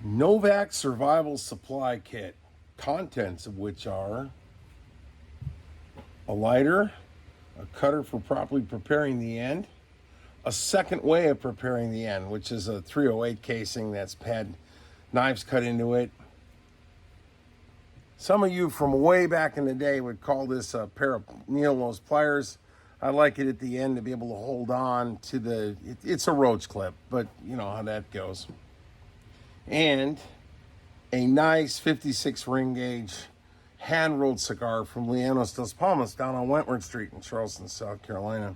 Novak Survival Supply Kit, contents of which are a lighter, a cutter for properly preparing the end, a second way of preparing the end, which is a 308 casing that's had knives cut into it. Some of you from way back in the day would call this a pair of needle nose pliers. I like it at the end to be able to hold on to it's a roach clip, but you know how that goes. And a nice 56 ring gauge hand-rolled cigar from Llanos Dos Palmas down on Wentworth Street in Charleston, South Carolina.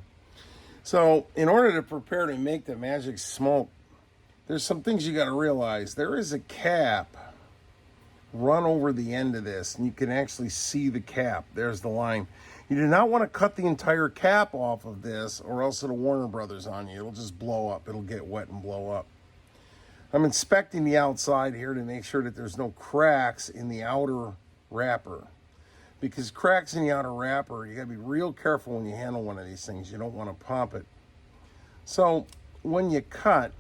So in order to prepare to make the magic smoke, there's some things you got to realize. There is a cap run over the end of this, and you can actually see the cap. There's the line. You do not want to cut the entire cap off of this, or else it'll Warner Brothers on you. It'll just blow up. It'll get wet and blow up. I'm inspecting the outside here to make sure that there's no cracks in the outer wrapper. Because cracks in the outer wrapper, you gotta be real careful when you handle one of these things. You don't want to pop it. So when you cut,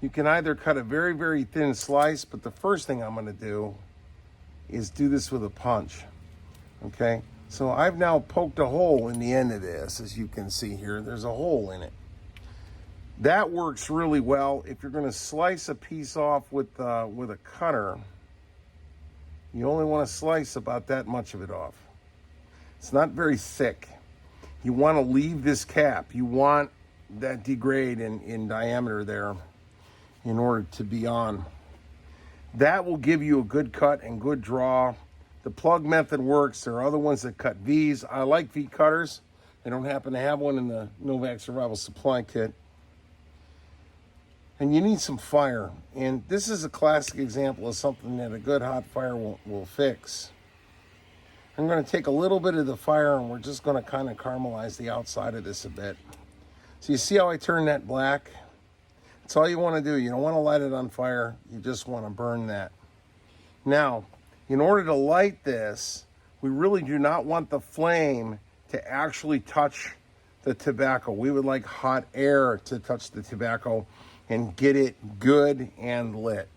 you can either cut a very, very thin slice, but the first thing I'm gonna do is do this with a punch, okay? So I've now poked a hole in the end of this. As you can see here, there's a hole in it. That works really well. If you're going to slice a piece off with a cutter, you only want to slice about that much of it off. It's not very thick. You want to leave this cap. You want that degrade in diameter there in order to be on. That will give you a good cut and good draw. The plug method works. There are other ones that cut V's. I like V cutters. I don't happen to have one in the Novak Survival Supply Kit. And you need some fire. And this is a classic example of something that a good hot fire will fix. I'm going to take a little bit of the fire and we're just going to kind of caramelize the outside of this a bit. So you see how I turn that black? That's all you want to do. You don't want to light it on fire. You just want to burn that. Now, in order to light this, we really do not want the flame to actually touch the tobacco. We would like hot air to touch the tobacco and get it good and lit.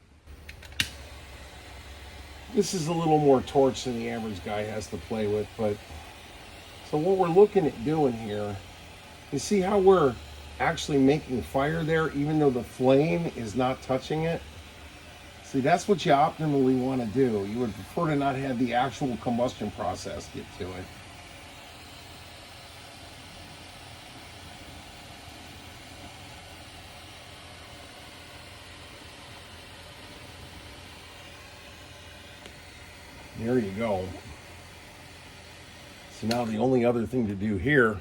This is a little more torch than the average guy has to play with, but so what we're looking at doing here, you see how we're actually making fire there even though the flame is not touching it? See, that's what you optimally want to do. You would prefer to not have the actual combustion process get to it. There you go. So now the only other thing to do here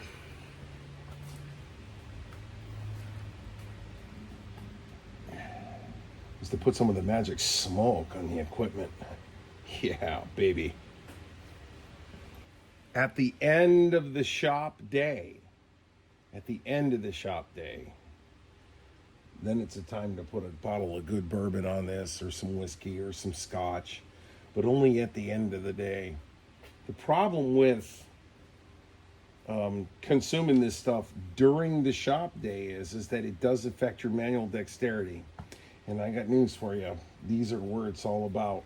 is to put some of the magic smoke on the equipment. Yeah, baby. At the end of the shop day, then it's a time to put a bottle of good bourbon on this, or some whiskey, or some scotch, but only at the end of the day. The problem with consuming this stuff during the shop day is that it does affect your manual dexterity. And I got news for you. These are where it's all about.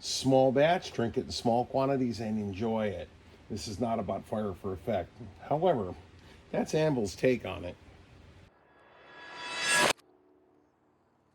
Small batch, drink it in small quantities and enjoy it. This is not about fire for effect. However, that's Anvil's take on it.